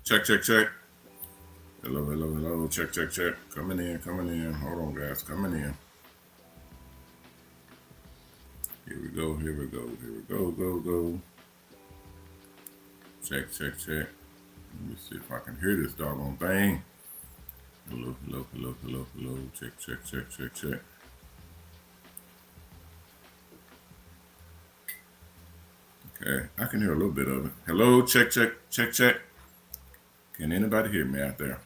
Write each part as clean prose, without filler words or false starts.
Check, check, check. Hello, hello, hello. Check, check, check. Coming in, coming in. Hold on, guys. Coming in. Here we go, here we go, here we go, go. Check, check, check. Let me see if I can hear this doggone thing. Hello, hello, hello, hello, hello. Check, check, check, check, check. Okay, I can hear a little bit of it. Hello, check, check, check, check. Can anybody hear me out there?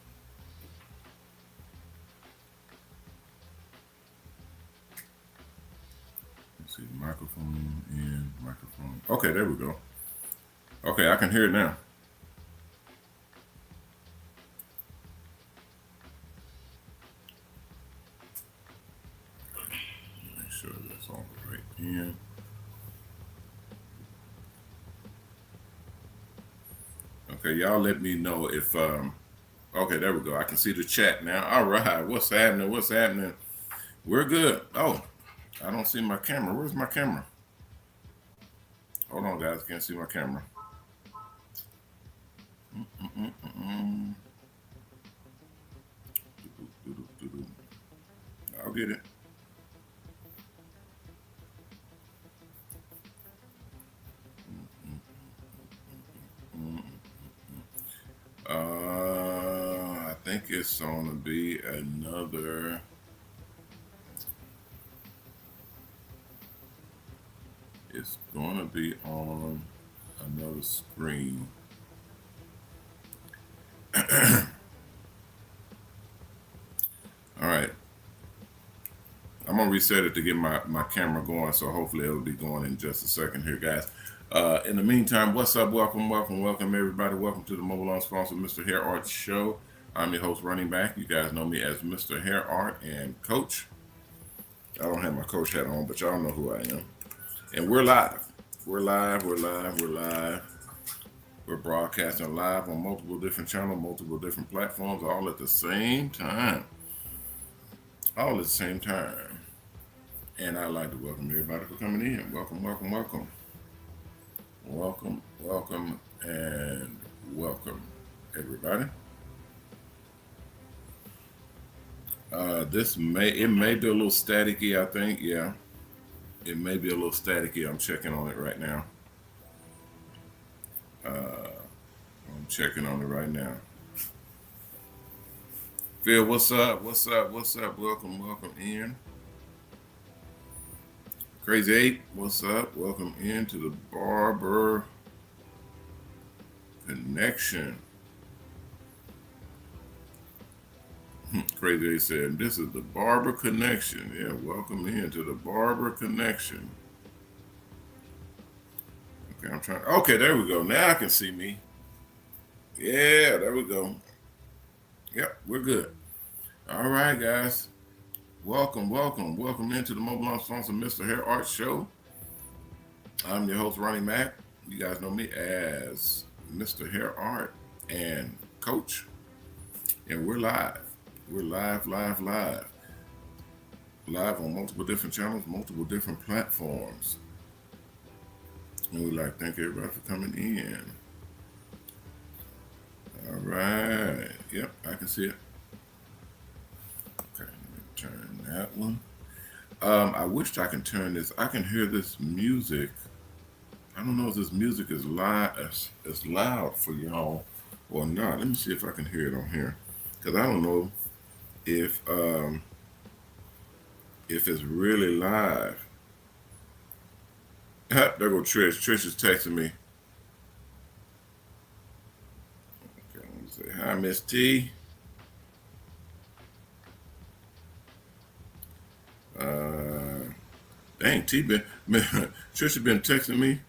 Let's see, microphone in, microphone. Okay, there we go. Okay, I can hear it now. Make sure that's on the right end. Okay, y'all let me know if okay, there we go. I can see the chat now. All right, what's happening? What's happening? We're good. Oh, I don't see my camera. Where's my camera? Hold on, guys. Can't see my camera. I'll get it. I think it's gonna be another. It's gonna be on another screen. All right. I'm gonna reset it to get my camera going, so hopefully it'll be going in just a second here, guys. In the meantime, what's up? Welcome, welcome, welcome, everybody. Welcome to the MOBALON sponsored Mr. Hair Art Show. I'm your host, Running Back. You guys know me as Mr. Hair Art and Coach. I don't have my coach hat on, but y'all know who I am. And we're live. We're live. We're live. We're live. We're broadcasting live on multiple different channels, multiple different platforms, all at the same time. All at the same time. And I'd like to welcome everybody for coming in. Welcome, welcome, welcome. Welcome, welcome, and welcome, everybody. It may be a little staticky, I think. Yeah, it may be a little staticky. I'm checking on it right now. I'm checking on it right now. Phil, what's up? What's up? What's up? Welcome, welcome in. Crazy 8, what's up? Welcome into the Barber Connection. Crazy 8 said, this is the Barber Connection. Yeah, welcome into the Barber Connection. Okay, I'm trying. Okay, there we go. Now I can see me. Yeah, there we go. Yep, we're good. All right, guys. Welcome, welcome, welcome into the MOBALON sponsored Mr. Hair Art Show. I'm your host, Ronnie Mack. You guys know me as Mr. Hair Art and Coach. And we're live. We're live, live, live. Live on multiple different channels, multiple different platforms. And we'd like to thank everybody for coming in. All right. Yep, I can see it. Okay, let me turn that one. I wished I could turn this. I can hear this music. I don't know if this music is loud for y'all or not. Let me see if I can hear it on here, because I don't know if it's really live. There go Trish. Trish is texting me. Okay, let me say hi, Miss T. Dang, T been Trish has been texting me.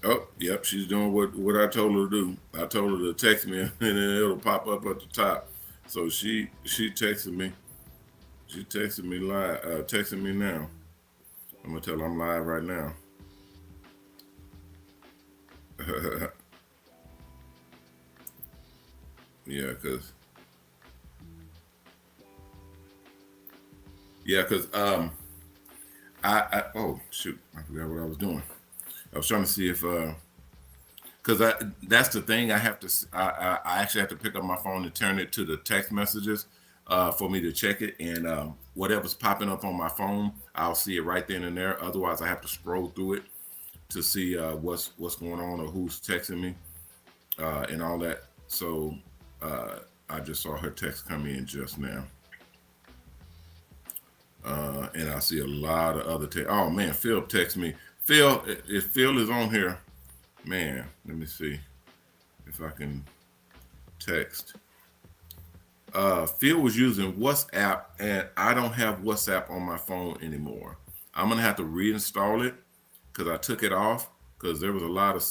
Oh, yep, she's doing what I told her to do. I told her to text me, and then it'll pop up at the top. So she texted me. She texted me live. Texting me now. I'm gonna tell her I'm live right now. Yeah, cause I oh shoot, I forgot what I was doing. I was trying to see if because that's the thing. I have to. I actually have to pick up my phone and turn it to the text messages for me to check it, and whatever's popping up on my phone, I'll see it right then and there. Otherwise, I have to scroll through it to see what's going on or who's texting me and all that. So I just saw her text come in just now. And I see a lot of other text. Oh man, Phil text me. Phil, if Phil is on here, man, let me see if I can text. Phil was using WhatsApp, and I don't have WhatsApp on my phone anymore. I'm gonna have to reinstall it because I took it off because there was a lot of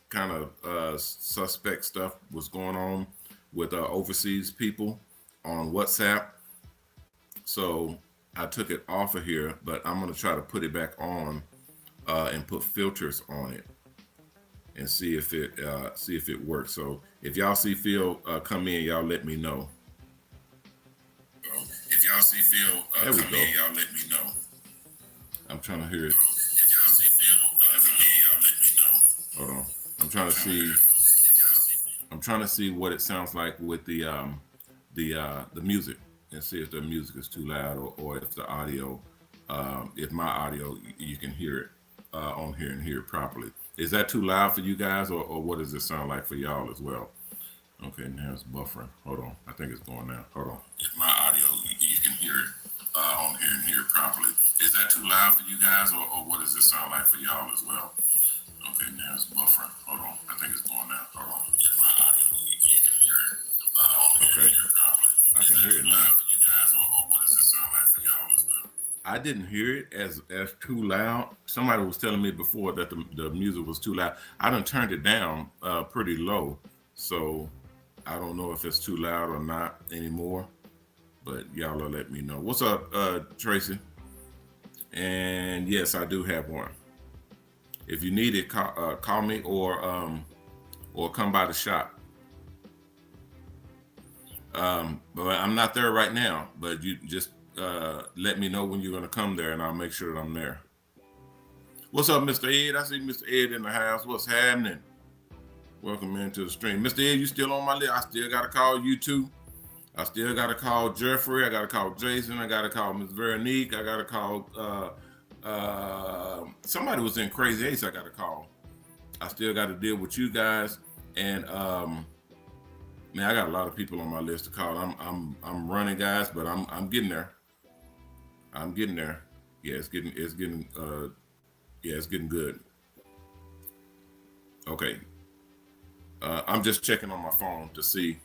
kind of suspect stuff was going on with overseas people on WhatsApp. So I took it off of here, but I'm gonna try to put it back on and put filters on it and see if it works. So if y'all see Phil come in, y'all let me know. If y'all see Phil come in, y'all let me know. I'm trying to hear it. If y'all see Phil come in, y'all let me know. Hold on. I'm trying to see. I'm trying to see what it sounds like with the music, and see if the music is too loud or if the audio, if my audio, you can hear it on here and hear it properly. Is that too loud for you guys, or what does it sound like for y'all as well? Okay, now it's buffering. Hold on, I think it's going now. Hold on. If my audio, you can hear it on here and hear it properly. Is that too loud for you guys, or what does it sound like for y'all as well? Okay, now it's buffering. Hold on, I think it's going now. Hold on. If my audio, you can hear it on here and hear it properly. I can hear it now. For you guys, or what does it sound like for y'all as well? I didn't hear it as too loud. Somebody was telling me before that the music was too loud. I done turned it down pretty low, so I don't know if it's too loud or not anymore. But y'all will let me know. What's up, Tracy? And yes, I do have one. If you need it, call me or come by the shop. But I'm not there right now. But you just let me know when you're gonna come there, and I'll make sure that I'm there. What's up, Mr. Ed? I see Mr. Ed in the house. What's happening? Welcome into the stream. Mr. Ed, you still on my list? I still got to call you too. I still got to call Jeffrey. I got to call Jason. I got to call Miss Veronique. I got to call somebody was in Crazy Ace. I got to call. I still got to deal with you guys. And man, I got a lot of people on my list to call. I'm running, guys, but I'm getting there. I'm getting there. Yeah, it's getting good. Okay. I'm just checking on my phone to see,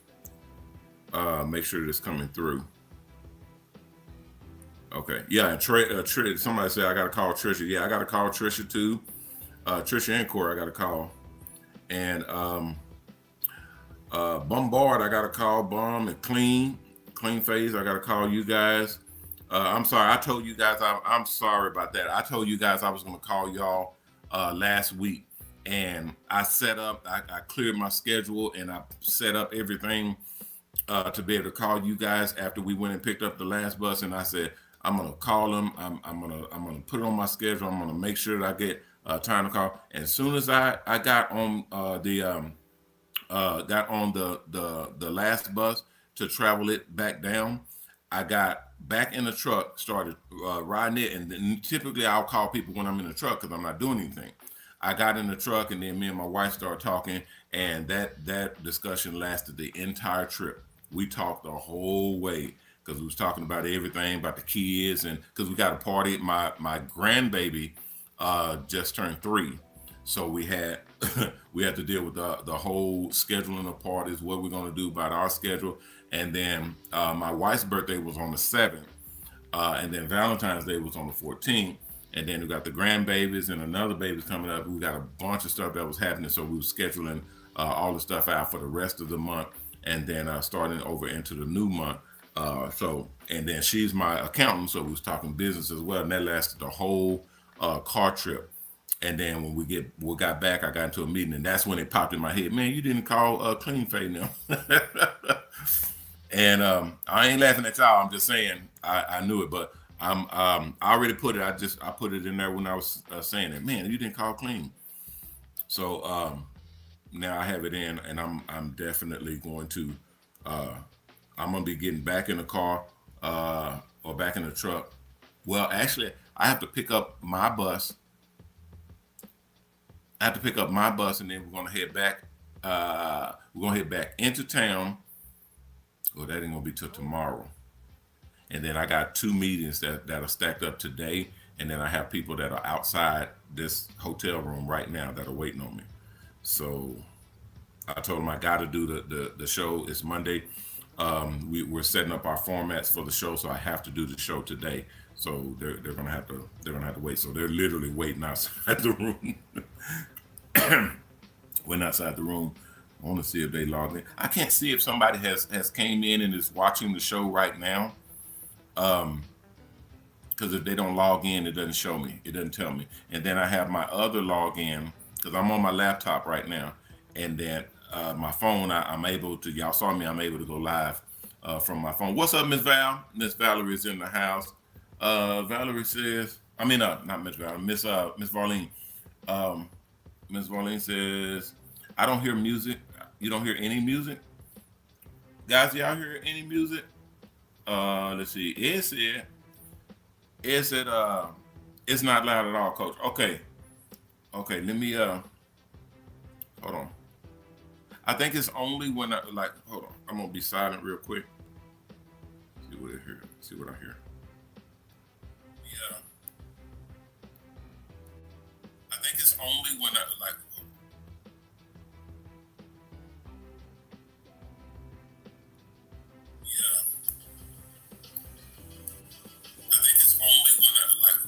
make sure it's coming through. Okay, yeah, and somebody said I got to call Trisha. Yeah, I got to call Trisha too. Trisha and Corey, I got to call. And Bombard, I got to call. Bomb and Clean Phase, I got to call you guys. I'm sorry, I told you guys, I'm sorry about that. I told you guys I was going to call y'all last week. And I set up, I cleared my schedule, and I set up everything to be able to call you guys after we went and picked up the last bus. And I said, I'm gonna call them. I'm gonna put it on my schedule. I'm gonna make sure that I get time to call. And as soon as I got on the last bus to travel it back down, I got back in the truck, started riding it. And then typically I'll call people when I'm in the truck because I'm not doing anything. I got in the truck, and then me and my wife started talking, and that discussion lasted the entire trip. We talked the whole way because we was talking about everything, about the kids, and because we got a party. My grandbaby just turned 3, so we had to deal with the whole scheduling of parties, what we're gonna do about our schedule, and then my wife's birthday was on the 7th, and then Valentine's Day was on the 14th. And then we got the grandbabies and another baby's coming up. We got a bunch of stuff that was happening. So we were scheduling all the stuff out for the rest of the month, and then starting over into the new month. And then she's my accountant. So we was talking business as well. And that lasted the whole car trip. And then when we got back, I got into a meeting, and that's when it popped in my head. Man, you didn't call Clean Fade now. And I ain't laughing at y'all. I'm just saying I knew it, but I already put it. I put it in there when I was saying it. Man, you didn't call Clean. So now I have it in, and I'm definitely going to. Uh, I'm gonna be getting back in the car or back in the truck. Well, actually, I have to pick up my bus. I have to pick up my bus, and then we're gonna head back. We're gonna head back into town. Well, that ain't gonna be till tomorrow. And then I got two meetings that are stacked up today, and then I have people that are outside this hotel room right now that are waiting on me. So I told them I got to do the show. It's Monday. We're setting up our formats for the show, so I have to do the show today. So they're gonna have to wait. So they're literally waiting outside the room. Went outside the room. I want to see if they logged in. I can't see if somebody has came in and is watching the show right now. Um, because if they don't log in, it doesn't show me. It doesn't tell me. And then I have my other login because I'm on my laptop right now, and then my phone. I'm able to. Y'all saw me. I'm able to go live from my phone. What's up, Miss Val? Miss Valerie is in the house. Valerie says. I mean, not Miss Val. Miss Varlene. Um, Miss Varlene says, I don't hear music. You don't hear any music, guys. Y'all hear any music? Let's see. It said it's not loud at all, coach. Okay, let me hold on. I think it's only when I like hold on. I'm gonna be silent real quick. See what I hear. See what I hear. Yeah. I think it's only when I like yeah. I think it's only when I like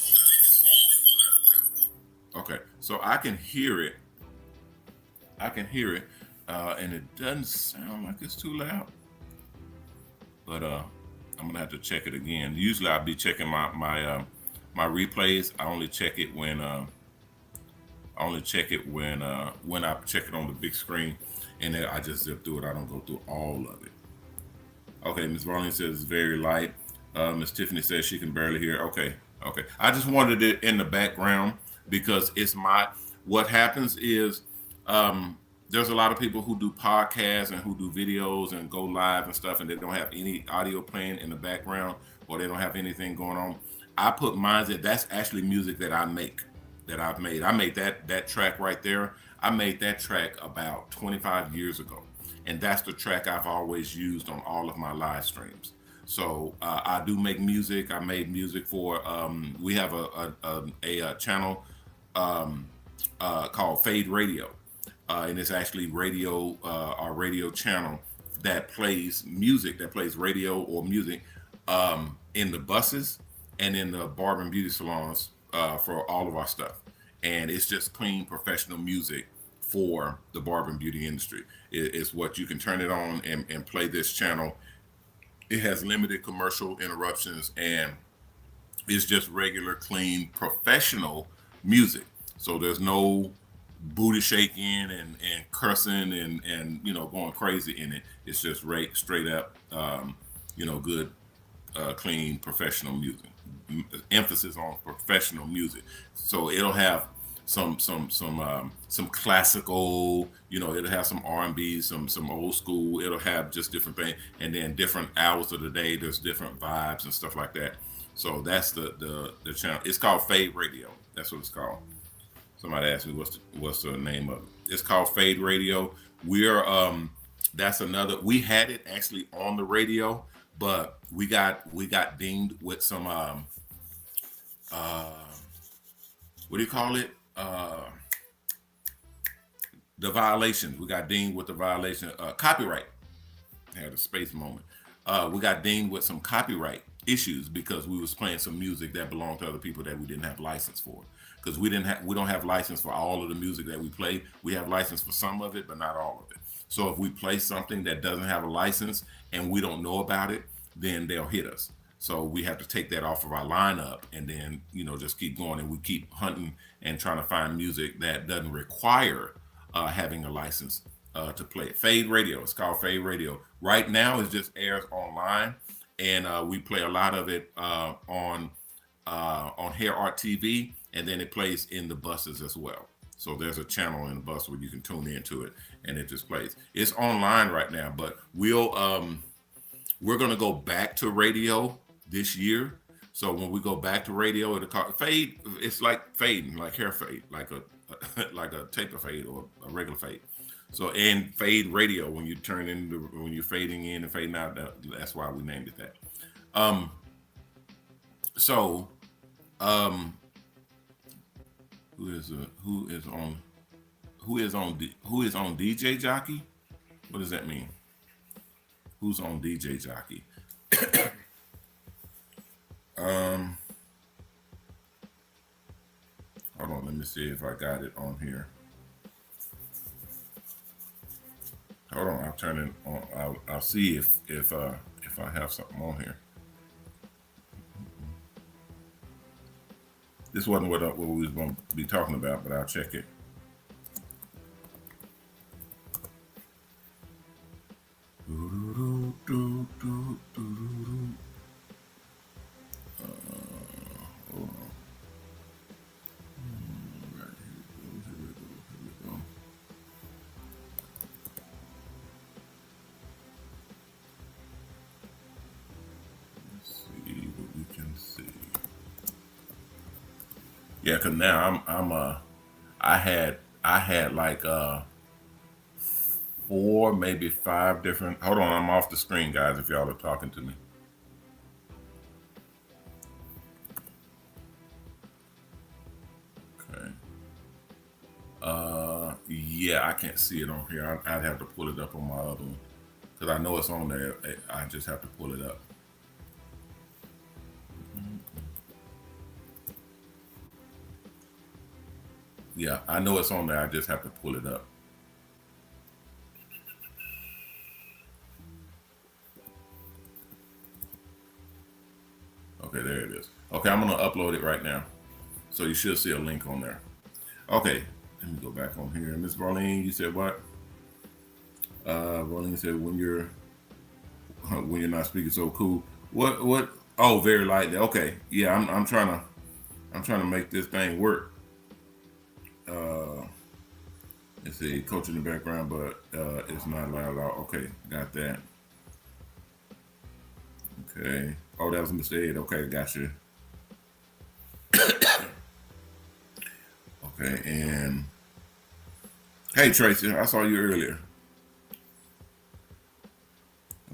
I think it's only when I like okay. So I can hear it. I can hear it. And it doesn't sound like it's too loud. But I'm gonna have to check it again. Usually I'll be checking my replays. I only check it when I check it on the big screen, and then I just zip through it. I don't go through all of it. Okay, Miss Marlene says it's very light. Miss Tiffany says she can barely hear. Okay. I just wanted it in the background because it's my. What happens is there's a lot of people who do podcasts and who do videos and go live and stuff, and they don't have any audio playing in the background or they don't have anything going on. I put mine in. That's actually music that I make, that I've made. I made that track right there. I made that track about 25 years ago, and that's the track I've always used on all of my live streams. So I do make music. I made music for. We have a channel called Fade Radio, and it's actually radio, our radio channel that plays music, that plays radio or music in the buses and in the barber and beauty salons for all of our stuff. And it's just clean professional music for the barber and beauty industry. It's what you can turn it on and play this channel. It has limited commercial interruptions and it's just regular, clean, professional music. So there's no booty shaking and cursing and going crazy in it. It's just straight up, good, clean, professional music. Emphasis on professional music. So it'll have some classical, it'll have some R&B, some old school. It'll have just different things, and then different hours of the day. There's different vibes and stuff like that. So that's the channel. It's called Fade Radio. That's what it's called. Somebody asked me what's the name of it. It's called Fade Radio. We're that's another. We had it actually on the radio, but we got dinged with some uh, what do you call it? The violations. We got dinged with the violation, copyright. I had a space moment. We got dinged with some copyright issues because we was playing some music that belonged to other people that we didn't have license for. Because we don't have license for all of the music that we play. We have license for some of it, but not all of it. So if we play something that doesn't have a license and we don't know about it, then they'll hit us. So we have to take that off of our lineup and then, just keep going, and we keep hunting and trying to find music that doesn't require having a license to play it. Fade Radio. It's called Fade Radio. Right now, it just airs online, and we play a lot of it on Hair Art TV, and then it plays in the buses as well. So there's a channel in the bus where you can tune into it, and it just plays. It's online right now, but we're gonna go back to radio this year. So when we go back to radio, it'll call fade. It's like fading, like hair fade, like a like a taper fade or a regular fade. So and fade radio when you turn into when you're fading in and fading out. That's why we named it that. Um, so um, who is on who is on DJ Jockey? What does that mean? Who's on DJ Jockey? Um, hold on, let me see if I got it on here. Hold on, I'll turn it on. I'll see if I have something on here. This wasn't what we was going to be talking about, but I'll check it. Hold on. Right here we go. Let's see what we can see. Yeah, cause now I had like four, maybe five different. Hold on, I'm off the screen, guys. If y'all are talking to me. Okay. Yeah, I can't see it on here. I'd have to pull it up on my other one because I know it's on there. I just have to pull it up. Yeah, I know it's on there. I just have to pull it up. Okay, there it is. Okay, I'm gonna upload it right now. So you should see a link on there. Okay, let me go back on here. Miss Marlene, you said what? Marlene said when you're not speaking so cool. What? Oh, very lightly. Okay, yeah, I'm trying to make this thing work. Uh, let's see, coach in the background, but it's not loud. Okay, got that. Okay. Oh, that was a mistake. Okay, got you. Okay, and hey Tracy, I saw you earlier.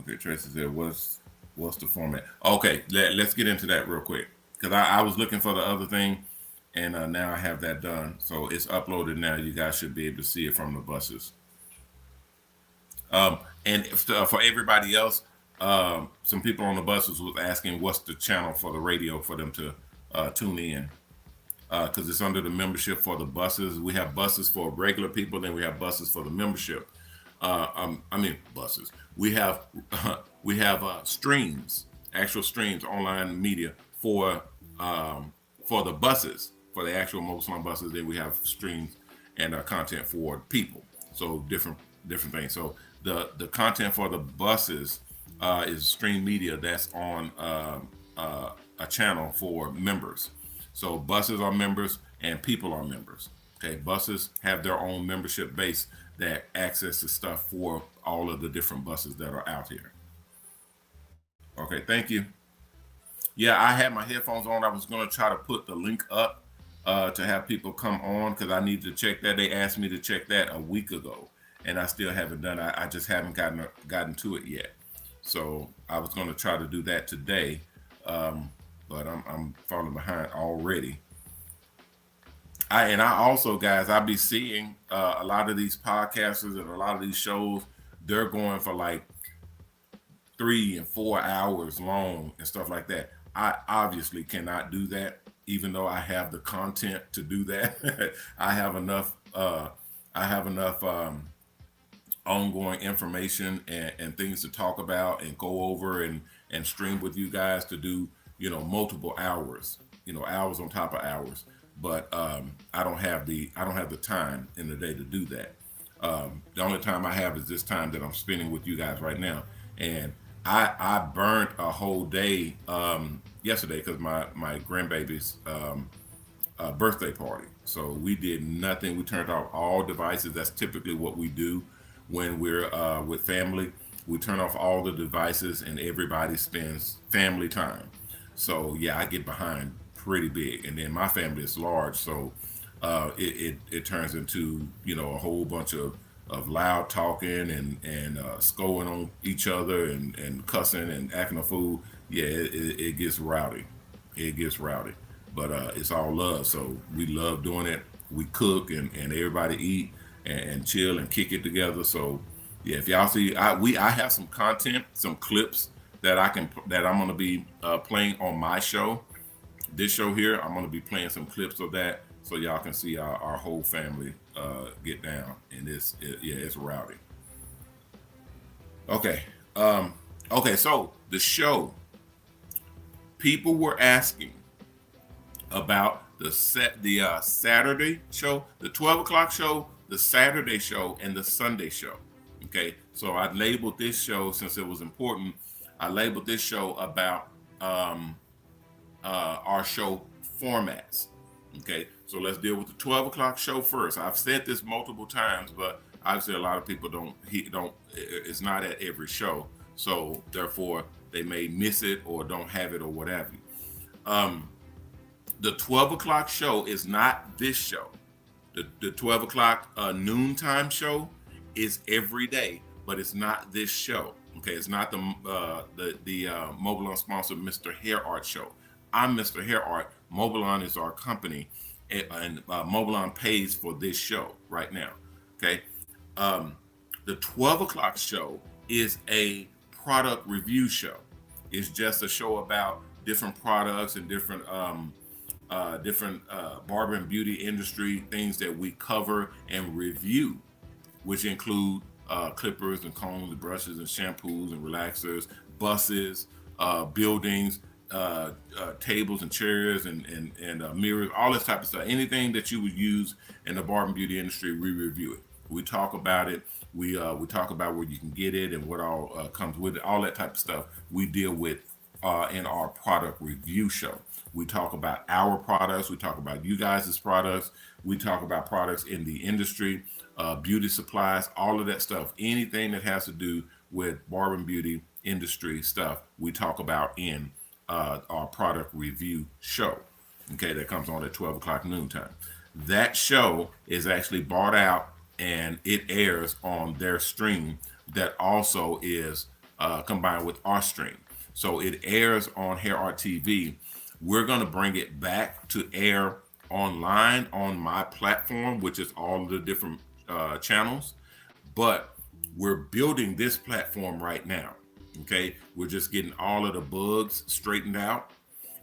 Okay, Tracy said, "What's the format?" Okay, let's get into that real quick because I was looking for the other thing, and now I have that done. So it's uploaded now. You guys should be able to see it from the buses. And for everybody else, some people on the buses was asking what's the channel for the radio for them to tune in because it's under the membership for the buses. We have buses for regular people, then we have buses for the membership. I mean buses. We have we have streams, actual streams, online media for the buses, for the actual MOBALON buses. Then we have streams and content for people. So different things. So the content for the buses is stream media that's on a channel for members. So buses are members and people are members. Okay, buses have their own membership base that accesses stuff for all of the different buses that are out here. Okay, thank you. Yeah, I had my headphones on. I was going to try to put the link up to have people come on because I need to check that. They asked me to check that a week ago, and I still haven't done it. I just haven't gotten to it yet. So I was going to try to do that today, but I'm falling behind already. I also, guys, I be seeing a lot of these podcasters and a lot of these shows. They're going for like 3 and 4 hours long and stuff like that. I obviously cannot do that, even though I have the content to do that. I have enough. I have enough ongoing information and things to talk about and go over and stream with you guys to do multiple hours, hours on top of hours. But I don't have the time in the day to do that. The only time I have is this time that I'm spending with you guys right now. And I burnt a whole day yesterday because my grandbaby's birthday party. So we did nothing. We turned off all devices. That's typically what we do when we're with family. We turn off all the devices and everybody spends family time. So yeah, I get behind pretty big, and then my family is large, so it turns into a whole bunch of loud talking and scolding on each other and cussing and acting a fool. Yeah, it gets rowdy. It gets rowdy, but it's all love. So we love doing it. We cook and everybody eat and chill and kick it together. So yeah, if y'all see, I have some content, some clips that I'm gonna be playing on my show. This show here, I'm gonna be playing some clips of that so y'all can see our whole family get down. And yeah, it's rowdy. Okay, okay. So the show, people were asking about the Saturday show, the 12 o'clock show, the Saturday show, and the Sunday show. Okay, so I labeled this show since it was important. I labeled this show about our show formats. Okay, so let's deal with the 12 o'clock show first. I've said this multiple times, but obviously a lot of people don't. It's not at every show, so therefore they may miss it or don't have it or whatever. Um, the 12 o'clock show is not this show. The 12 o'clock noontime show is every day, but it's not this show. Okay, it's not the MOBALON sponsored Mr. Hair Art show. I'm Mr. Hair Art. MOBALON is our company, and MOBALON pays for this show right now. Okay, the 12 o'clock show is a product review show. It's just a show about different products and different barber and beauty industry things that we cover and review, which include clippers and combs and brushes and shampoos and relaxers, buses, buildings, tables and chairs and mirrors, all this type of stuff. Anything that you would use in the barber and beauty industry, we review it. We talk about it. We talk about where you can get it and what all comes with it. All that type of stuff we deal with in our product review show. We talk about our products. We talk about you guys' products. We talk about products in the industry, beauty supplies, all of that stuff. Anything that has to do with barber and beauty industry stuff, we talk about in our product review show. Okay, that comes on at 12 o'clock noontime. That show is actually bought out and it airs on their stream that also is combined with our stream. So it airs on Hair Art TV. We're going to bring it back to air online on my platform, which is all of the different channels. But we're building this platform right now. Okay, we're just getting all of the bugs straightened out.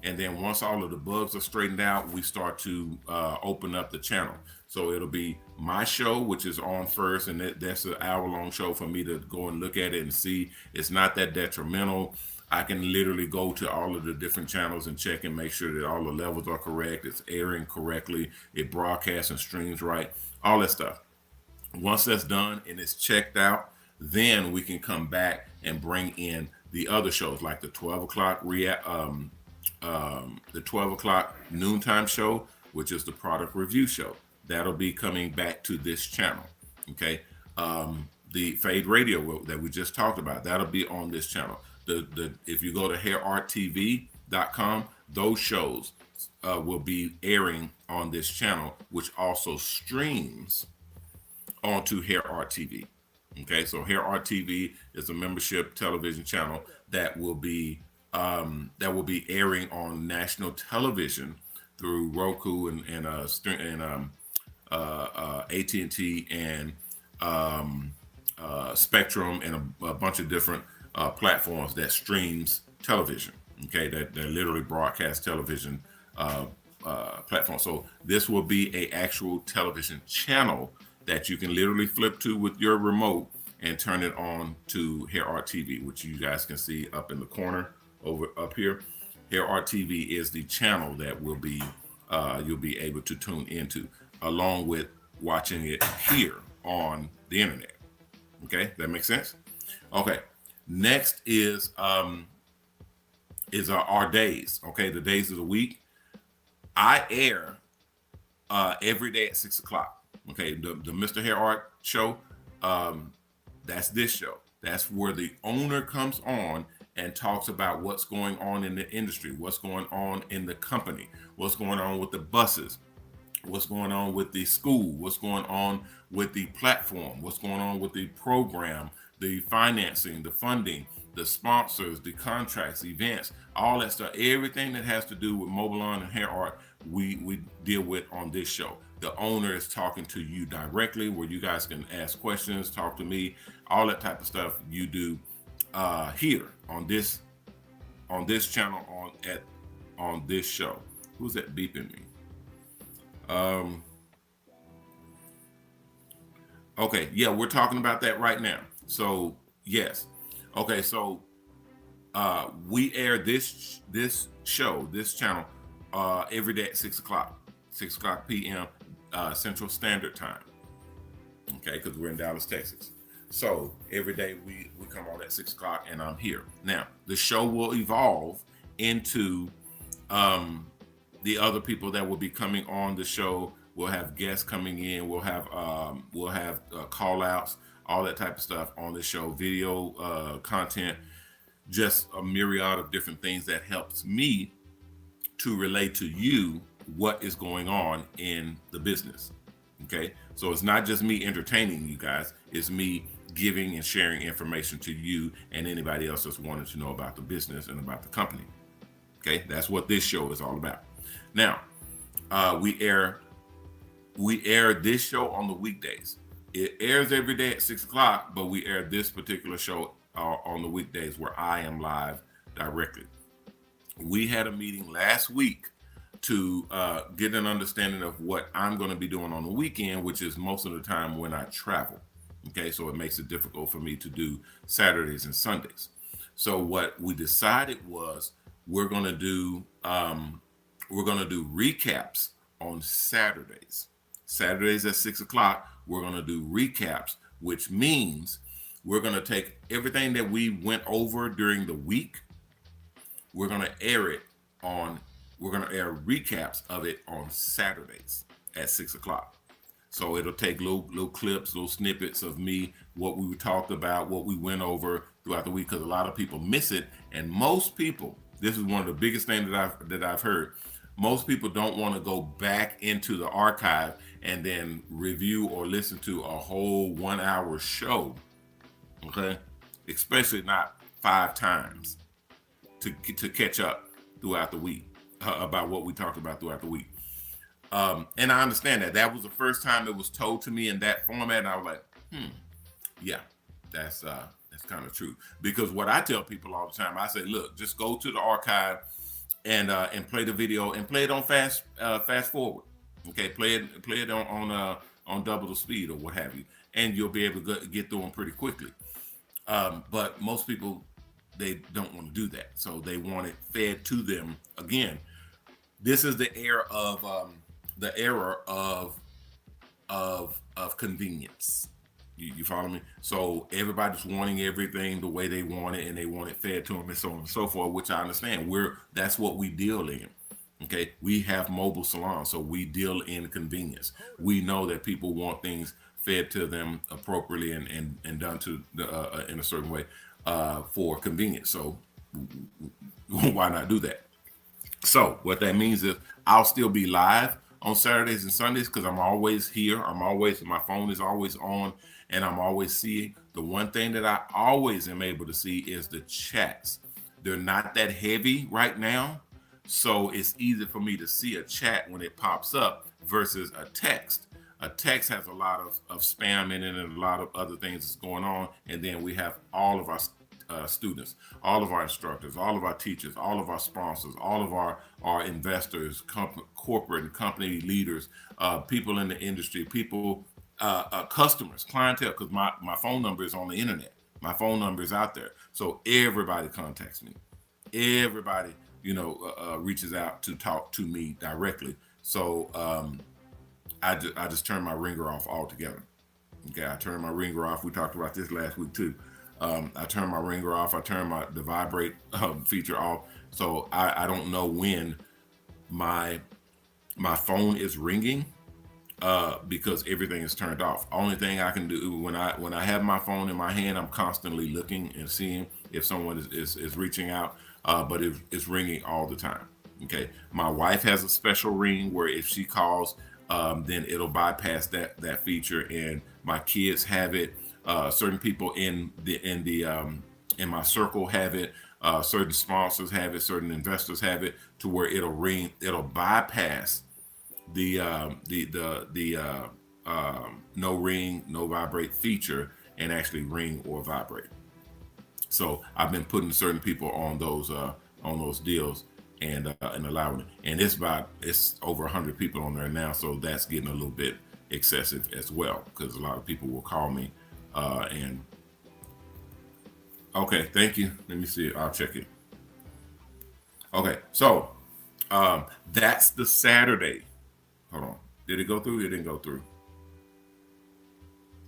And then once all of the bugs are straightened out, we start to open up the channel. So it'll be my show, which is on first, and that's an hour-long show for me to go and look at it and see. It's not that detrimental. I can literally go to all of the different channels and check and make sure that all the levels are correct. It's airing correctly. It broadcasts and streams right. All that stuff. Once that's done and it's checked out, then we can come back and bring in the other shows like the 12 o'clock the 12 o'clock noontime show, which is the product review show. That'll be coming back to this channel. Okay. The Fade Radio that we just talked about, that'll be on this channel. If you go to hairarttv.com, those shows will be airing on this channel, which also streams onto Hair Art TV. Okay, so Hair Art TV is a membership television channel that will be airing on national television through Roku and AT&T and Spectrum and a bunch of different platforms that streams television. Okay, that literally broadcast television platform. So this will be a actual television channel that you can literally flip to with your remote and turn it on to Hair Art TV, which you guys can see up in the corner over up here. Hair Art TV is the channel that will be you'll be able to tune into, along with watching it here on the internet. Okay, that makes sense. Okay, Next is our days. Okay, the days of the week. I air every day at 6 o'clock. Okay, the Mr. Hair Art show. Um, that's this show. That's where the owner comes on and talks about what's going on in the industry, what's going on in the company, what's going on with the buses, what's going on with the school, what's going on with the platform, what's going on with the program, the financing, the funding, the sponsors, the contracts, events, all that stuff, everything that has to do with MOBALON and hair art, we deal with on this show. The owner is talking to you directly, where you guys can ask questions, talk to me, all that type of stuff you do here on this channel on this show. Who's that beeping me? Um, okay, yeah, we're talking about that right now. So yes, okay, so we air this show, this channel, every day at 6 o'clock, 6 o'clock p.m. Central Standard Time. Okay, because we're in Dallas, Texas. So every day we come on at 6 o'clock, and I'm here. Now the show will evolve into the other people that will be coming on the show. We'll have guests coming in. We'll have call outs, all that type of stuff on the show, video content, just a myriad of different things that helps me to relate to you what is going on in the business. Okay, so it's not just me entertaining you guys, it's me giving and sharing information to you and anybody else that's wanting to know about the business and about the company. Okay, that's what this show is all about. Now, we air this show on the weekdays. It airs every day at 6 o'clock, but we air this particular show on the weekdays where I am live directly. We had a meeting last week to get an understanding of what I'm going to be doing on the weekend, which is most of the time when I travel. Okay, so it makes it difficult for me to do Saturdays and Sundays. So what we decided was we're going to do recaps on Saturdays. Saturdays at 6 o'clock, we're going to do recaps, which means we're going to take everything that we went over during the week. We're going to air recaps of it on Saturdays at 6 o'clock. So it'll take little clips, little snippets of me, what we talked about, what we went over throughout the week, because a lot of people miss it. And most people, this is one of the biggest things that I've heard. Most people don't want to go back into the archive and then review or listen to a whole 1 hour show. Okay, especially not 5 times to catch up throughout the week about what we talked about throughout the week. And I understand that was the first time it was told to me in that format, and I was like, yeah, that's kind of true. Because what I tell people all the time, I say, look, just go to the archive and play the video and play it on fast forward. Okay, play it on double the speed or what have you, and you'll be able to get through them pretty quickly. But most people, they don't want to do that, so they want it fed to them again. This is the era of convenience. You follow me? So everybody's wanting everything the way they want it, and they want it fed to them, and so on and so forth. Which I understand. That's what we deal in. Okay, we have mobile salons, so we deal in convenience. We know that people want things fed to them appropriately and done to in a certain way for convenience. So why not do that? So what that means is I'll still be live on Saturdays and Sundays because I'm always here. My phone is always on, and I'm always seeing. The one thing that I always am able to see is the chats. They're not that heavy right now, so it's easy for me to see a chat when it pops up versus a text. A text has a lot of spam in it and a lot of other things that's going on, and then we have all of our students, all of our instructors, all of our teachers, all of our sponsors, all of our investors, corporate and company leaders, people in the industry, people, customers, clientele, because my phone number is on the internet. My phone number is out there. So everybody contacts me. Everybody, reaches out to talk to me directly. So I just turn my ringer off altogether. Okay, I turn my ringer off. We talked about this last week too. I turn my ringer off. I turn the vibrate feature off. So I don't know when my phone is ringing because everything is turned off. Only thing I can do when I have my phone in my hand, I'm constantly looking and seeing if someone is reaching out, but it's ringing all the time. Okay, my wife has a special ring where if she calls, then it'll bypass that feature, and my kids have it. Certain people in my circle have it. Certain sponsors have it. Certain investors have it to where it'll ring. It'll bypass the no ring, no vibrate feature and actually ring or vibrate. So I've been putting certain people on those deals and allowing it. And it's over 100 people on there now, so that's getting a little bit excessive as well because a lot of people will call me and okay, thank you. Let me see it. I'll check it. Okay, so that's the Saturday. Hold on. Did it go through? It didn't go through.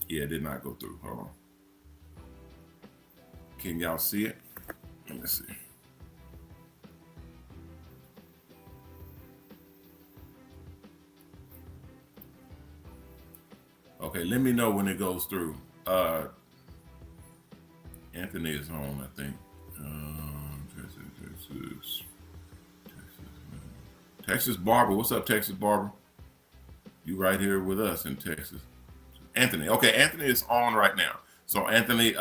Yeah, it did not go through. Hold on. Can y'all see it? Let me see. Okay, let me know when it goes through. Anthony is home, I think. Texas Barbara. What's up, Texas Barbara? You right here with us in Texas. Anthony. Okay, Anthony is on right now. So Anthony,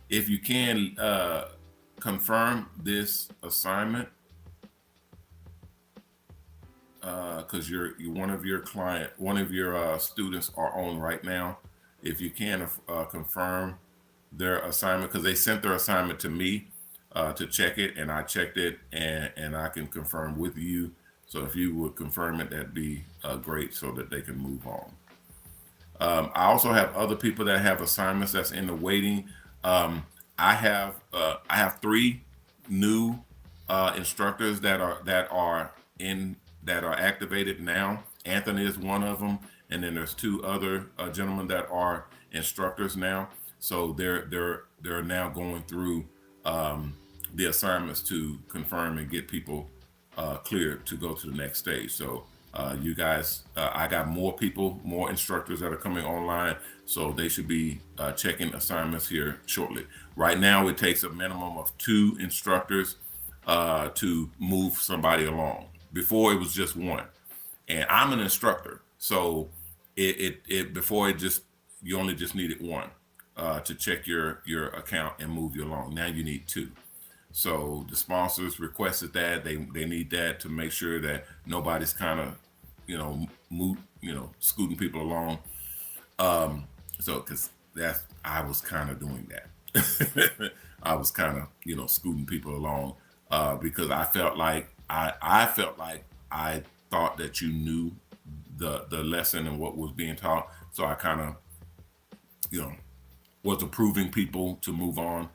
if you can confirm this assignment, because you're one of your students are on right now. If you can confirm their assignment, because they sent their assignment to me to check it, and I checked it, and I can confirm with you. So if you would confirm it, that'd be great, so that they can move on. I also have other people that have assignments that's in the waiting. I have 3 new instructors that are activated now. Anthony is one of them, and then there's 2 other gentlemen that are instructors now. So they're now going through the assignments to confirm and get people cleared to go to the next stage. So you guys, I got more instructors that are coming online, so they should be checking assignments here shortly. Right now, it takes a minimum of 2 instructors to move somebody along. Before it was just 1, and I'm an instructor, so before you only just needed 1 to check your account and move you along. Now you need 2. So the sponsors requested that they need that to make sure that nobody's kind of, scooting people along. So because I was kind of doing that. I was kind of, scooting people along because I felt like I thought that you knew the lesson and what was being taught. So I kind of, was approving people to move on.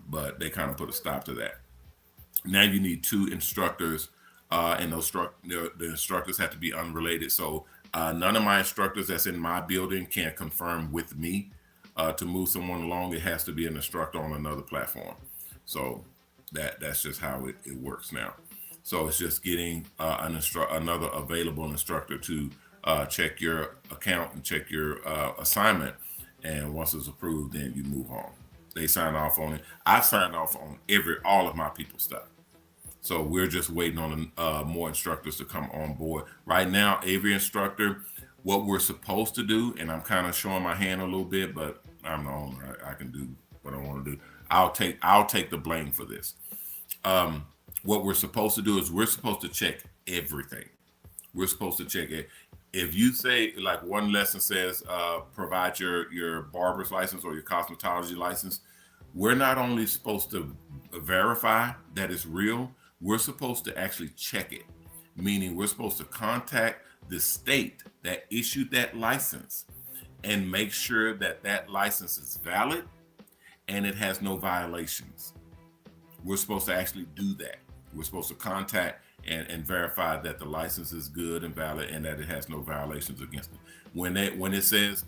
But they kind of put a stop to that. Now you need 2 instructors, and the instructors have to be unrelated. So none of my instructors that's in my building can confirm with me to move someone along. It has to be an instructor on another platform. So that's just how it works now. So it's just getting another available instructor to check your account and check your assignment. And once it's approved, then you move on. They sign off on it. I signed off on all of my people's stuff. So we're just waiting on more instructors to come on board. Right now, every instructor, what we're supposed to do, and I'm kind of showing my hand a little bit, but I'm the owner. I can do what I want to do. I'll take the blame for this. What we're supposed to do is we're supposed to check everything. We're supposed to check it. If you say, like one lesson says, provide your barber's license or your cosmetology license, we're not only supposed to verify that it's real, we're supposed to actually check it. Meaning we're supposed to contact the state that issued that license and make sure that license is valid and it has no violations. We're supposed to actually do that. We're supposed to contact and verify that the license is good and valid and that it has no violations against it. When it says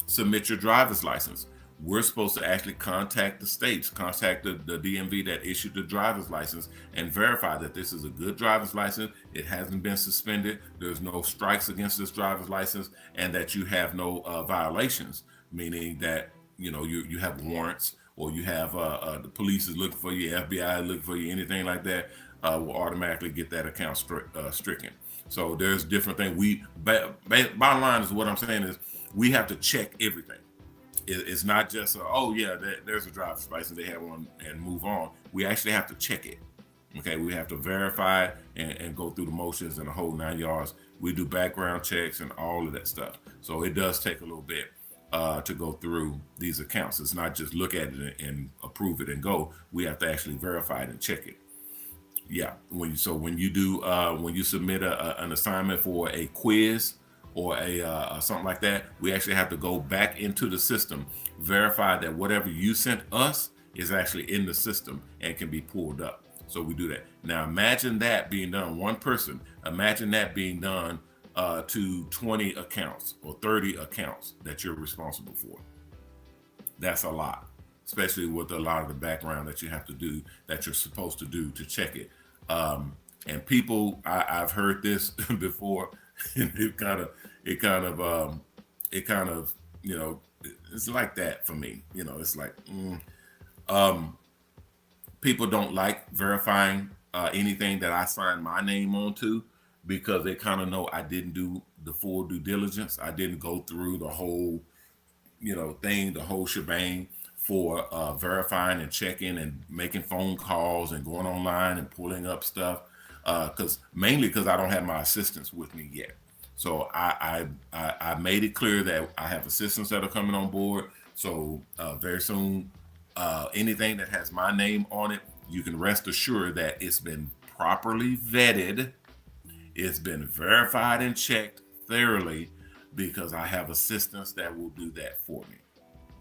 submit your driver's license, we're supposed to actually contact the states, contact the DMV that issued the driver's license, and verify that this is a good driver's license. It hasn't been suspended. There's no strikes against this driver's license, and that you have no violations, meaning that you have warrants, or you have the police is looking for you, FBI is looking for you, anything like that, will automatically get that account stricken. So there's different things. Bottom line is what I'm saying is we have to check everything. It's not just oh yeah, there's a driver's license, they have one, and move on. We actually have to check it. Okay, we have to verify and go through the motions and the whole 9 yards. We do background checks and all of that stuff. So it does take a little bit to go through these accounts. It's not just look at it and approve it and go. We have to actually verify it and check it. Yeah. When you submit an assignment for a quiz or a something like that, we actually have to go back into the system, verify that whatever you sent us is actually in the system and can be pulled up. So we do that. Now imagine that being done, one person. Imagine that being done to 20 accounts or 30 accounts that you're responsible for. That's a lot, especially with a lot of the background that you have to do, that you're supposed to do to check it. And people, I've heard this before, and it kind of, it's like that for me. It's like, people don't like verifying anything that I sign my name onto, because they kind of know I didn't do the full due diligence. I didn't go through the whole, thing, the whole shebang for verifying and checking and making phone calls and going online and pulling up stuff. Mainly because I don't have my assistants with me yet. So I made it clear that I have assistants that are coming on board. So very soon, anything that has my name on it, you can rest assured that it's been properly vetted. It's been verified and checked thoroughly, because I have assistants that will do that for me.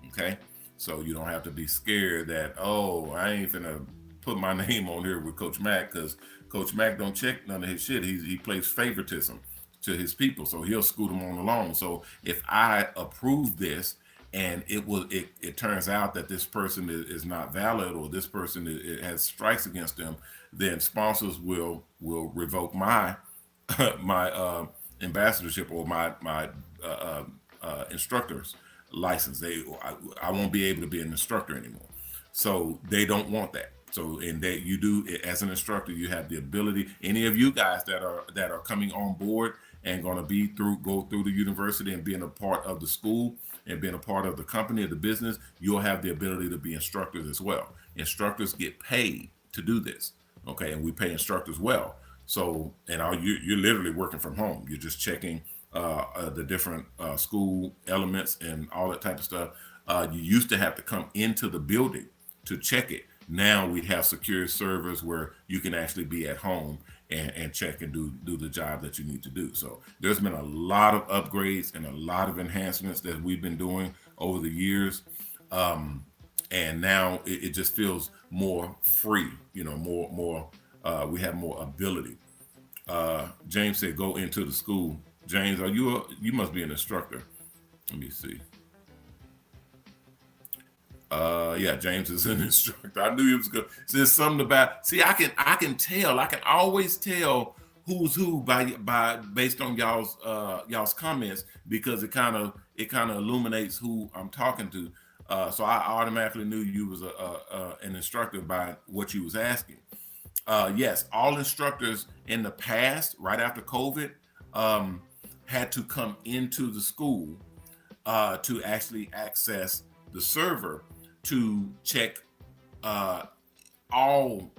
Okay? So you don't have to be scared that, oh, I ain't gonna put my name on here with Coach Mac, because Coach Mac don't check none of his shit. He plays favoritism to his people, so he'll scoot them on along. So if I approve this and it turns out that this person is not valid, or this person it has strikes against them, then sponsors will revoke my my ambassadorship or my instructor's license. I won't be able to be an instructor anymore. So they don't want that. So in that, you do, as an instructor, you have the ability. Any of you guys that are coming on board and going to go through the university and being a part of the school and being a part of the company or the business, you'll have the ability to be instructors as well. Instructors get paid to do this. Okay, and we pay instructors well. So, and you're literally working from home. You're just checking the different school elements and all that type of stuff. You used to have to come into the building to check it. Now we have secure servers where you can actually be at home and check and do the job that you need to do. So there's been a lot of upgrades and a lot of enhancements that we've been doing over the years. And now it just feels more free, more we have more ability. James said, go into the school. James, you must be an instructor. Let me see. Yeah, James is an instructor. I knew he was good. So there's something about, see, I can tell, I can always tell who's who by based on y'all's comments, because it kind of illuminates who I'm talking to. So I automatically knew you was an instructor by what you was asking. Yes, all instructors in the past, right after COVID, had to come into the school to actually access the server to check all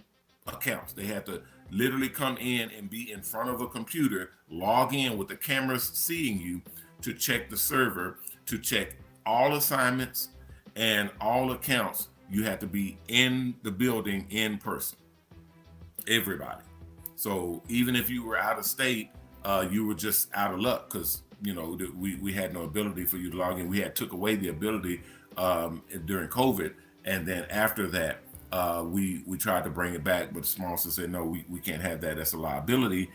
accounts. They had to literally come in and be in front of a computer, log in with the cameras seeing you, to check the server, to check all assignments and all accounts. You had to be in the building in person. Everybody. So even if you were out of state, you were just out of luck, because we had no ability for you to log in. We had took away the ability during COVID, and then after that, we tried to bring it back, but the sponsor said no, we can't have that. That's a liability.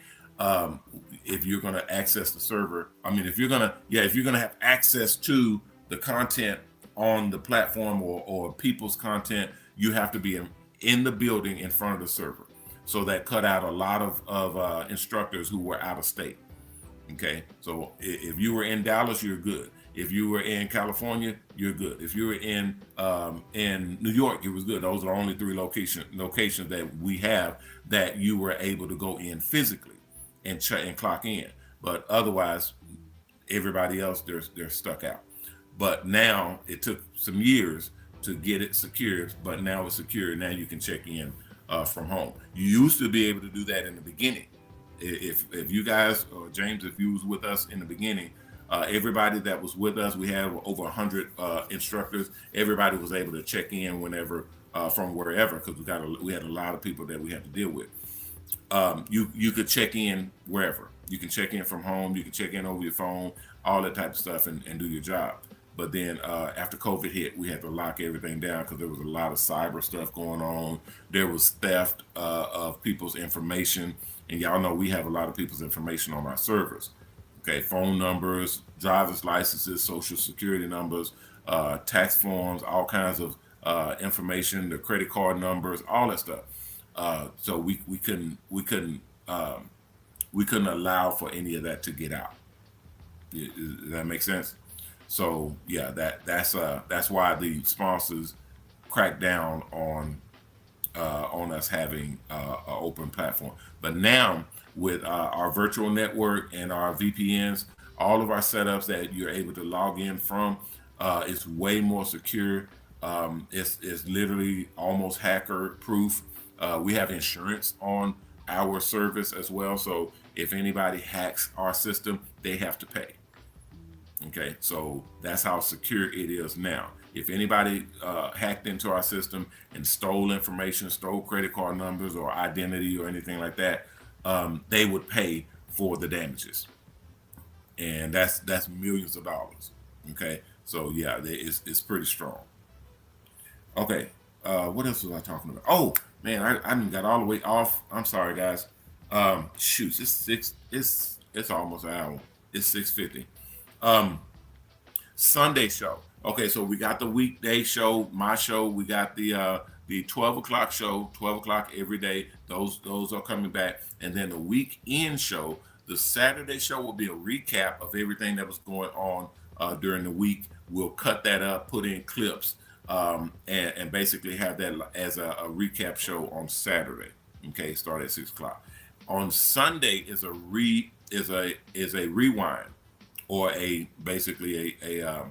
If you're going to access the server, if you're going to have access to the content on the platform or people's content, you have to be in the building in front of the server. So that cut out a lot of instructors who were out of state. Okay, so if you were in Dallas, you're good. If you were in California, you're good. If you were in New York, it was good. Those are the only three locations that we have that you were able to go in physically and clock in. But otherwise, everybody else they're stuck out. But now it took some years to get it secured, but now it's secure. Now you can check in from home. You used to be able to do that in the beginning. If you guys, or James, if you was with us in the beginning, everybody that was with us, we had over 100 instructors. Everybody was able to check in whenever from wherever, because we had a lot of people that we had to deal with. You could check in wherever. You can check in from home. You can check in over your phone, all that type of stuff, and do your job. But then after COVID hit, we had to lock everything down because there was a lot of cyber stuff going on. There was theft of people's information. And y'all know we have a lot of people's information on our servers. Okay, phone numbers, driver's licenses, social security numbers, tax forms, all kinds of information, the credit card numbers, all that stuff. So we couldn't allow for any of that to get out. Does that make sense? So yeah, that's why the sponsors cracked down on us having an open platform. But now with our virtual network and our VPNs, all of our setups that you're able to log in from, is way more secure. It's literally almost hacker proof. We have insurance on our service as well. So if anybody hacks our system, they have to pay. Okay, so that's how secure it is now. If anybody hacked into our system and stole information, stole credit card numbers or identity or anything like that, they would pay for the damages, and that's millions of dollars. Okay, so yeah, it's pretty strong. Okay, what else was I talking about? Oh man, I got all the way off. I'm sorry, guys. Shoots, it's almost an hour. It's 6:50. Sunday show. Okay, so we got the weekday show, my show. We got the 12 o'clock show, 12 o'clock every day. Those are coming back, and then the weekend show. The Saturday show will be a recap of everything that was going on during the week. We'll cut that up, put in clips, and basically have that as a recap show on Saturday. Okay, start at 6 o'clock. On Sunday is a rewind, or basically a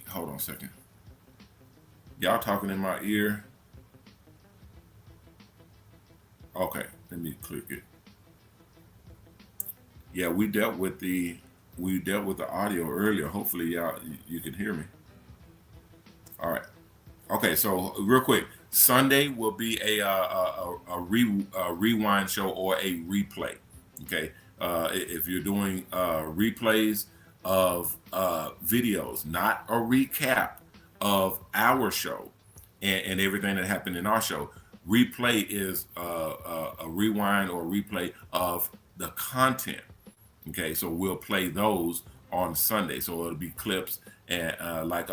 hold on a second. Y'all talking in my ear? Okay, let me click it. Yeah, we dealt with the audio earlier. Hopefully you can hear me. All right. Okay, so real quick, Sunday will be a rewind show or a replay. Okay, if you're doing replays of videos, not a recap of our show and everything that happened in our show. Replay is a rewind or replay of the content. Okay, so we'll play those on Sunday. So it'll be clips and like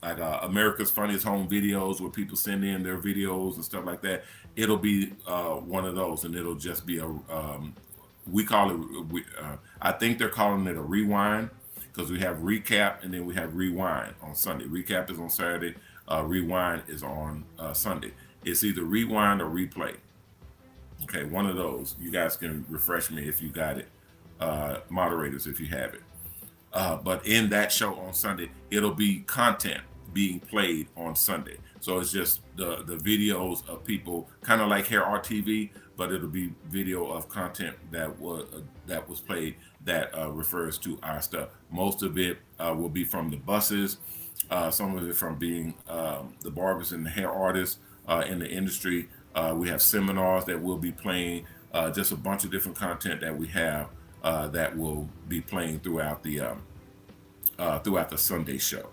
America's Funniest Home Videos, where people send in their videos and stuff like that. It'll be one of those, and it'll just be we call it. I think they're calling it a rewind, because we have recap and then we have rewind on Sunday. Recap is on Saturday. Rewind is on Sunday. It's either rewind or replay. Okay, one of those. You guys can refresh me if you got it. Moderators, if you have it. But in that show on Sunday, it'll be content being played on Sunday. So it's just the videos of people, kind of like Hair Art TV, but it'll be video of content that was played that refers to our stuff. Most of it will be from the buses, some of it from being the barbers and the hair artists in the industry. We have seminars that we'll be playing, just a bunch of different content that we have that will be playing throughout the Sunday show.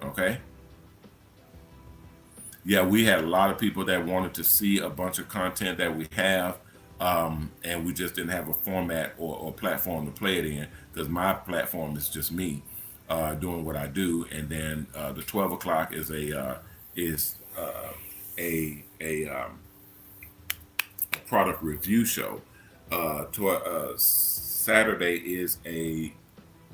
Okay. Yeah, we had a lot of people that wanted to see a bunch of content that we have, and we just didn't have a format or platform to play it in, because my platform is just me. doing what I do, and then the 12 o'clock is a product review show. Saturday is a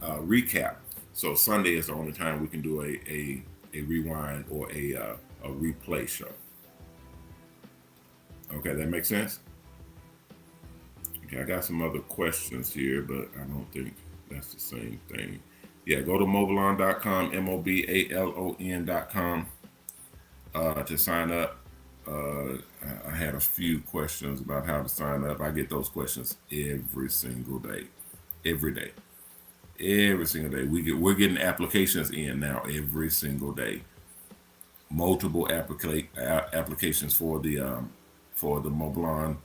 recap. So Sunday is the only time we can do a rewind or a replay show. Okay, that makes sense. Okay, I got some other questions here, but I don't think that's the same thing. Yeah, go to mobalon.com, mobalon.com to sign up. I had a few questions about how to sign up. I get those questions every single day, every day, every single day. We're getting applications in now every single day. Multiple applications for the MOBALON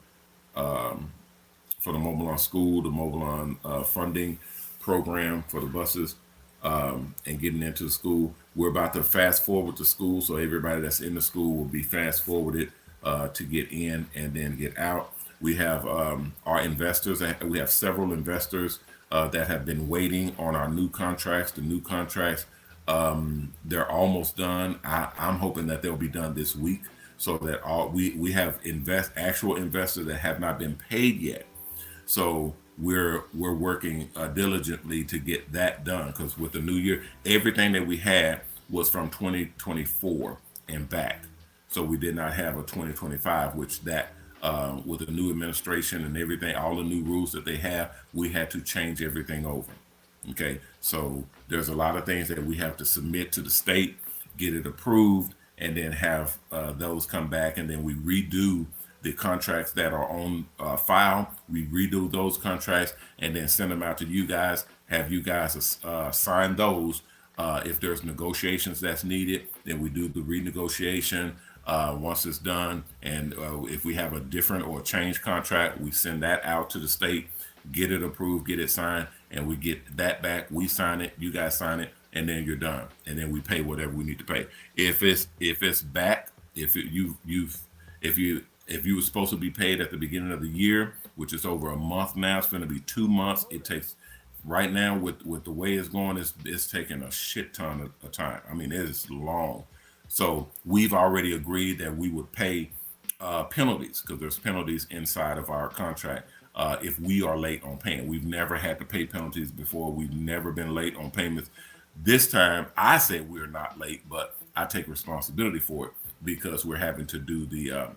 for the MOBALON school, the MOBALON funding program for the buses, and getting into the school. We're about to fast forward the school, so everybody that's in the school will be fast forwarded to get in and then get out. We have our investors. We have several investors that have been waiting on our new contracts. The new contracts, they're almost done. I'm hoping that they'll be done this week, so that we have actual investors that have not been paid yet. So we're working diligently to get that done, because with the new year, everything that we had was from 2024 and back. So we did not have a 2025, which that with the new administration and everything, all the new rules that they have, we had to change everything over. Okay, so there's a lot of things that we have to submit to the state, get it approved, and then have those come back, and then we redo the contracts that are on file. We redo those contracts and then send them out to you guys. Have you guys sign those. If there's negotiations that's needed, then we do the renegotiation once it's done. And if we have a different or change contract, we send that out to the state, get it approved, get it signed, and we get that back. We sign it, you guys sign it, and then you're done. And then we pay whatever we need to pay. If it's back, if you were supposed to be paid at the beginning of the year, which is over a month now, it's going to be 2 months. It takes right now with the way it's going, it's taking a shit ton of time. I mean, it is long. So we've already agreed that we would pay penalties, because there's penalties inside of our contract if we are late on paying. We've never had to pay penalties before. We've never been late on payments. This time, I said we're not late, but I take responsibility for it, because we're having to do the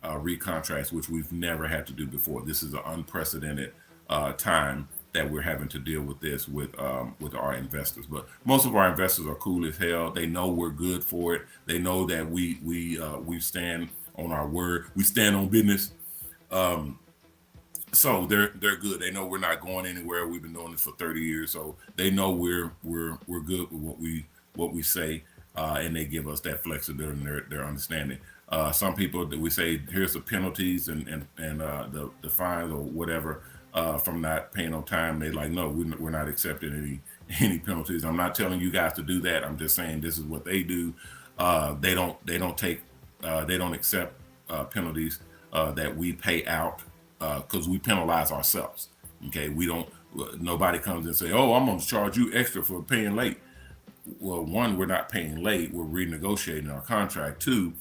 recontracts, which we've never had to do before. This is an unprecedented time that we're having to deal with this with our investors. But most of our investors are cool as hell. They know we're good for it. They know that we stand on our word. We stand on business. So they're good. They know we're not going anywhere. We've been doing this for 30 years, so they know we're good with what we say, and they give us that flexibility and their understanding. Some people that we say, here's the penalties and the fines or whatever from not paying on time. They like, no, we're not accepting any penalties. I'm not telling you guys to do that. I'm just saying this is what they do. They don't accept penalties that we pay out, because we penalize ourselves. Okay, we don't. Nobody comes and say, oh, I'm going to charge you extra for paying late. Well, one, we're not paying late. We're renegotiating our contract. Two,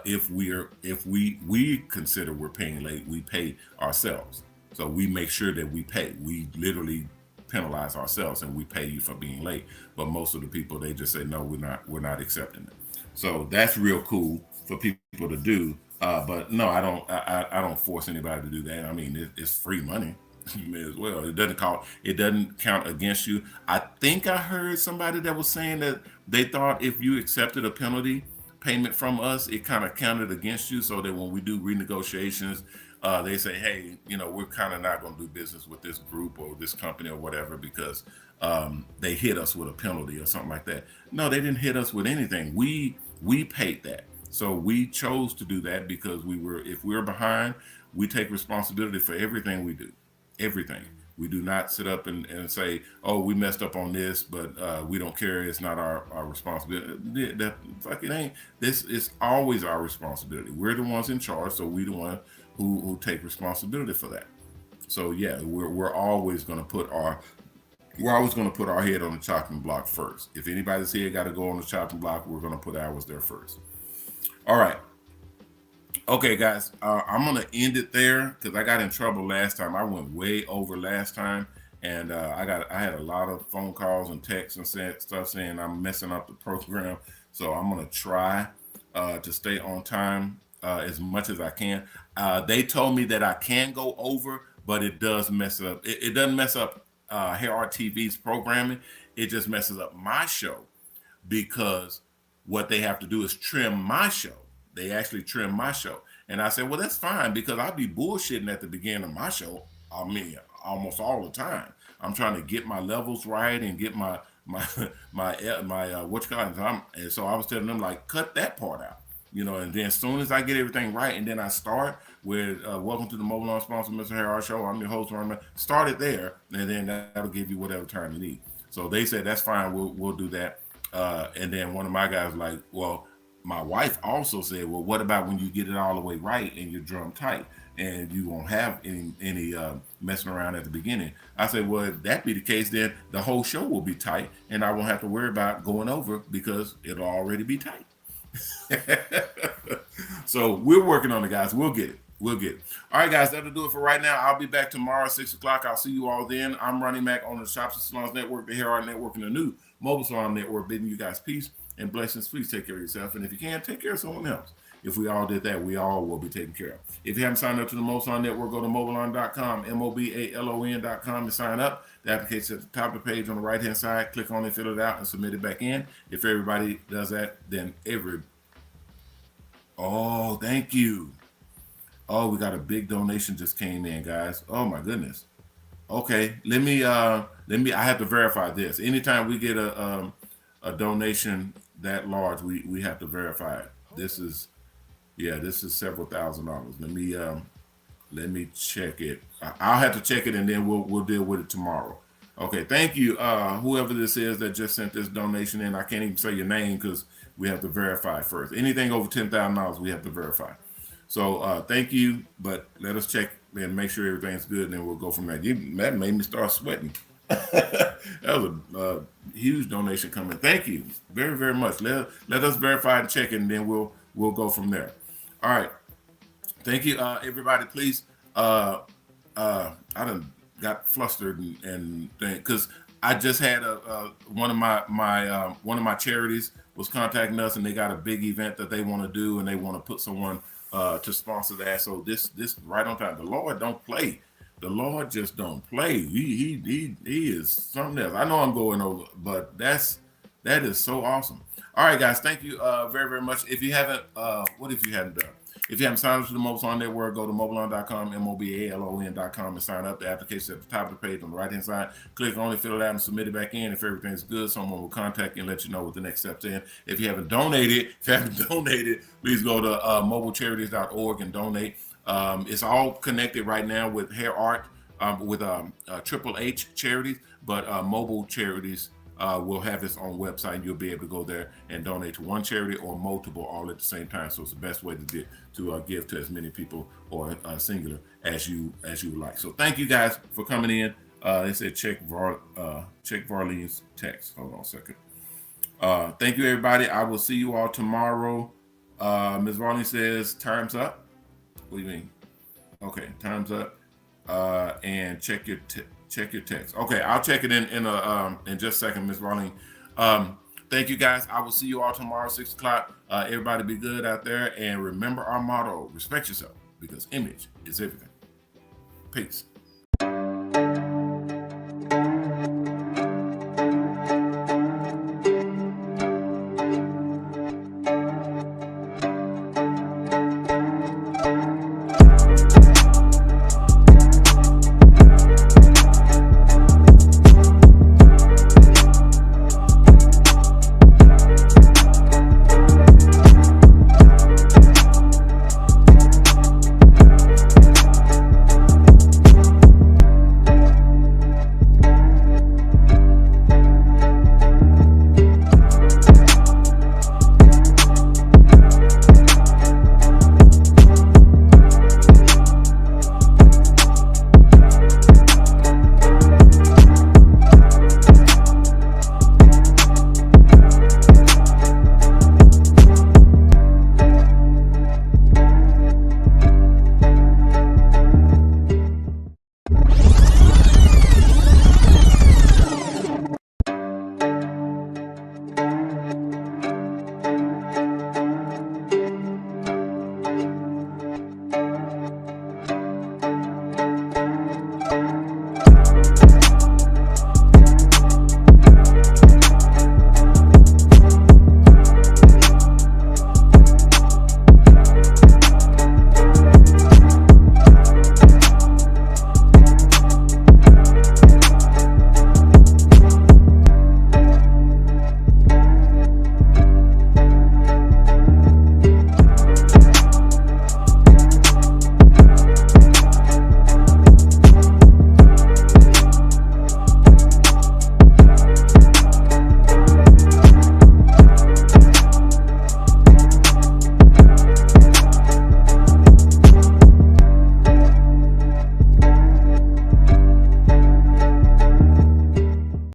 if we consider we're paying late, we pay ourselves. So we make sure that we pay. We literally penalize ourselves, and we pay you for being late. But most of the people, they just say, no, we're not accepting it. So that's real cool for people to do. But no, I don't force anybody to do that. I mean, it's free money. You may as well. It doesn't count against you. I think I heard somebody that was saying that they thought if you accepted a penalty payment from us, it kind of counted against you, so that when we do renegotiations, they say, hey, we're kind of not going to do business with this group or this company or whatever, because they hit us with a penalty or something like that. No, they didn't hit us with anything. We paid that. So we chose to do that because if we're behind, we take responsibility for everything we do. Everything. We do not sit up and say, oh, we messed up on this, but we don't care. It's not our responsibility. That fucking ain't. This is always our responsibility. We're the ones in charge, so we the one who take responsibility for that. So yeah, we're always going to put we're always going to put our head on the chopping block first. If anybody's head got to go on the chopping block, we're going to put ours there first. All right. Okay, guys, I'm gonna end it there because I got in trouble last time. I went way over last time, and I had a lot of phone calls and texts and stuff saying I'm messing up the program. So I'm gonna try to stay on time as much as I can. They told me that I can go over, but it does mess up. It doesn't mess up Hair Art TV's programming. It just messes up my show because what they have to do is trim my show. They actually trim my show. And I said, well, that's fine because I'll be bullshitting at the beginning of my show. I mean, almost all the time. I'm trying to get my levels right and get my what you call it. And so I was telling them like, cut that part out, and then as soon as I get everything right, and then I start with welcome to the MOBALON sponsor, Mr. Hair Show. I'm your host, Ron. Start it there, and then that'll give you whatever time you need. So they said that's fine. We'll do that. And then one of my guys was like, well, my wife also said, well, what about when you get it all the way right and you're drum tight and you won't have any messing around at the beginning? I said, well, if that be the case, then the whole show will be tight and I won't have to worry about going over because it'll already be tight. So we're working on it, guys. We'll get it. We'll get it. All right, guys, that'll do it for right now. I'll be back tomorrow, 6 o'clock. I'll see you all then. I'm Ronnie Mac on the Shops and Salons Network, the Hair Art Network, and the new Mobile Salon Network, bidding you guys peace and blessings. Please take care of yourself. And if you can, take care of someone else. If we all did that, we all will be taken care of. If you haven't signed up to the Mobile Salon Network, go to mobalon.com, MOBALON.com to sign up. The application's at the top of the page on the right-hand side. Click on it, fill it out, and submit it back in. If everybody does that, then Oh, thank you. Oh, we got a big donation just came in, guys. Oh my goodness. Okay, let me. I have to verify this. Anytime we get a donation that large, we have to verify it. This is several $1,000s. Let me check it. I'll have to check it and then we'll deal with it tomorrow. Okay, thank you. Whoever this is that just sent this donation in, I can't even say your name because we have to verify first. Anything over $10,000, we have to verify. So thank you, but let us check and make sure everything's good, and then we'll go from there. That made me start sweating. That was a huge donation coming. Thank you very, very much. Let us verify and check it, and then we'll go from there. All right. Thank you, everybody. Please, I done got flustered and because I just had one of my charities was contacting us, and they got a big event that they want to do, and they want to put someone to sponsor that. So this right on time. The Lord don't play. The Lord just don't play. He is something else. I know I'm going over, but that is so awesome. All right, guys. Thank you very, very much. If you haven't, what if you hadn't done? If you haven't signed up to the Mobile Salon Network, go to mobalon.com, MOBALON.com, and sign up. The application at the top of the page on the right-hand side. Click on it, fill it out, and submit it back in. If everything's good, someone will contact you and let you know what the next steps in. If you haven't donated, please go to mobilecharities.org and donate. It's all connected right now with Hair Art, with Triple H charities, but Mobile Charities will have its own website, and you'll be able to go there and donate to one charity or multiple all at the same time. So it's the best way to give to as many people or singular as you would like. So thank you guys for coming in. They said check Varlene's text. Hold on a second. Thank you, everybody. I will see you all tomorrow. Ms. Varlene says time's up. What do you mean? Okay, time's up. And check your text. Okay, I'll check it in just a second, Ms. Varlene. Thank you, guys. I will see you all tomorrow, 6 o'clock. Everybody be good out there, and remember our motto: respect yourself, because image is everything. Peace.